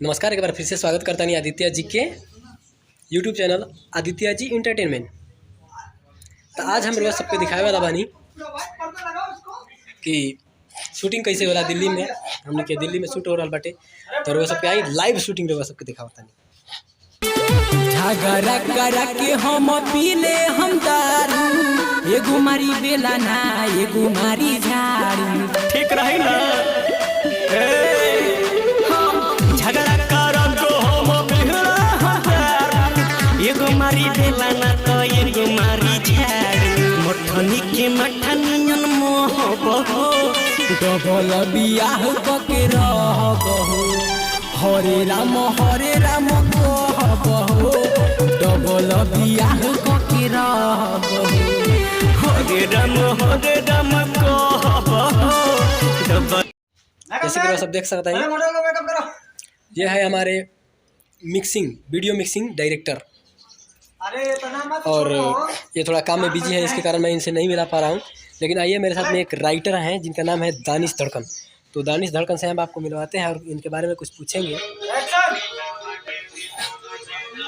नमस्कार, एक बार फिर से स्वागत करता नहीं आदित्य जी के YouTube channel Aditya ji entertainment. तो आज हम लोग सबके दिखाए वाला बानी कि शूटिंग कैसे होला दिल्ली में। हमने के दिल्ली में शूट हो रहा बाटे, तो वो सबके आई लाइव शूटिंग रहा सबके दिखावता नहीं। झगड़ा करा के हम पीले हम दारू, एगो मारी बेला ना एगो मारी झाड़ू, ठीक रही ना। झगड़ा करा को हम पीले हम दारू, एगो मारी बेला ना तो एगो मारी झाड़ू। मठनी के मठनियन मोह बहो, डबल बियाह के रहबहो। हरे राम कहबहो, डबल बियाह के रहबहो। हरे राम कहबहो, डबल। जैसे कि सब देख सकते हैं, ये है हमारे मिक्सिंग वीडियो मिक्सिंग डायरेक्टर, और ये थोड़ा काम में बिजी है, इसके कारण मैं इनसे नहीं मिला पा रहा हूँ। लेकिन आइए, मेरे साथ में एक राइटर हैं जिनका नाम है दानिश धड़कन। तो दानिश धड़कन से हम आपको मिलवाते हैं और इनके बारे में कुछ पूछेंगे।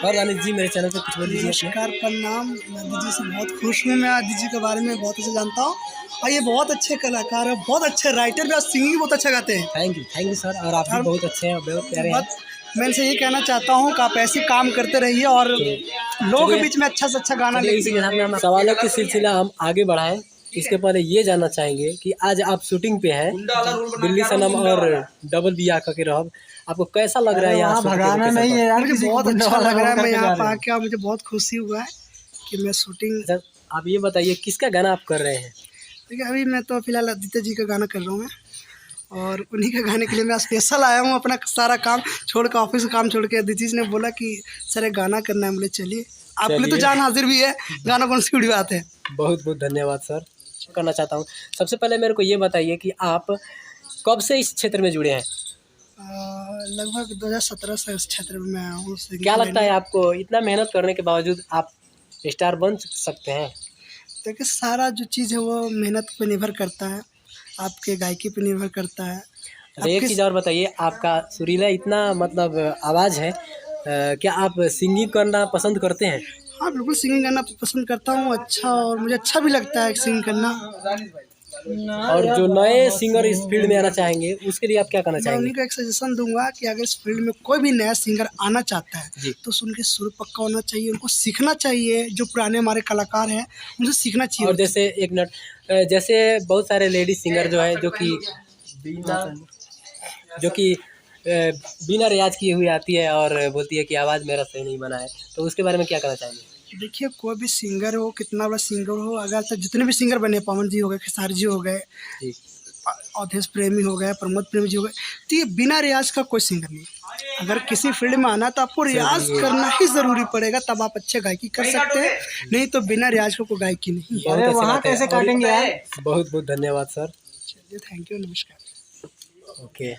और दानिश जी, मेरे चैनल पे कुछ बोल दीजिए। नमस्कार, प्रणाम। मैं आदित्य जी से बहुत खुश हूँ। मैं आदित्य जी के बारे में बहुत अच्छा जानता हूँ और ये बहुत अच्छे कलाकार है, बहुत अच्छे राइटर भी और सिंगिंग बहुत अच्छा गाते हैं। Thank you sir. और आप भी बहुत अच्छे हैं, बहुत प्यारे हैं। मैं इनसे ये कहना चाहता हूँ कि आप ऐसे काम करते रहिए और लोगों के बीच में अच्छा से अच्छा गाना लिखिए। सवालों की सिलसिला हम आगे बढ़ाएं, इसके पहले ये जानना चाहेंगे कि आज आप शूटिंग पे हैं दिल्ली सनम और डबल बियाह के रहब, आपको कैसा लग रहा है? यहाँ भगाना नहीं है यार, मुझे बहुत अच्छा लग रहा है। मैं यहाँ पे आके मुझे बहुत खुशी हुआ है कि मैं शूटिंग। आप ये बताइए किसका गाना आप कर रहे हैं? देखिए, अभी मैं तो फिलहाल आदित्य जी का गाना कर रहा हूँ मैं, और उन्हीं के गाने के लिए मैं स्पेशल आया हूँ। अपना सारा काम छोड़ के, ऑफिस का काम छोड़ के, आदित्य जी ने बोला कि सर एक गाना करना है। बोले चलिए, आपके लिए तो जान हाजिर भी है। गाना कौन सी वीडियो आते हैं। बहुत बहुत धन्यवाद सर। करना चाहता हूँ, सबसे पहले मेरे को ये बताइए कि आप कब से इस क्षेत्र में जुड़े हैं? लगभग 2017 से इस क्षेत्र में आया हूँ। क्या लगता है आपको, इतना मेहनत करने के बावजूद आप स्टार बन सकते हैं? देखिए, सारा जो चीज़ है वो मेहनत पे निर्भर करता है, आपके गायकी पे निर्भर करता है। एक चीज़ और बताइए, आपका सुरीला इतना मतलब आवाज़ है, क्या आप सिंगिंग करना पसंद करते हैं? हाँ, बिल्कुल सिंगिंग करना पसंद करता हूँ। अच्छा, और मुझे अच्छा भी लगता है सिंगिंग करना। और जो नए सिंगर इस फील्ड में आना चाहेंगे उसके लिए आप क्या करना चाहेंगे? मैं उन्हीं को एक सजेशन दूंगा कि अगर इस फील्ड में कोई भी नया सिंगर आना चाहता है तो उनके सुर पक्का होना चाहिए, उनको सीखना चाहिए। जो पुराने हमारे कलाकार हैं उनसे सीखना चाहिए। और जैसे एक मिनट, जैसे बहुत सारे लेडी सिंगर जो है जो कि बिना रियाज किए हुए आती है और बोलती है कि आवाज़ मेरा सही नहीं बना है, तो उसके बारे में क्या कहना चाहेंगे? देखिए, कोई भी सिंगर हो, कितना बड़ा सिंगर हो, अगर तक जितने भी सिंगर बने, पवन जी हो गए, खेसारी जी हो गए, अवधेश प्रेमी हो गए, प्रमोद प्रेमी जी हो गए, तो ये बिना रियाज का कोई सिंगर नहीं। अगर किसी फील्ड में आना तो आपको रियाज करना ही ज़रूरी पड़ेगा, तब आप अच्छे गायकी कर सकते हैं। नहीं तो बिना रियाज को कोई गायकी नहीं। वहाँ कैसे काटेंगे? बहुत बहुत धन्यवाद सर। चलिए, थैंक यू, नमस्कार। ओके।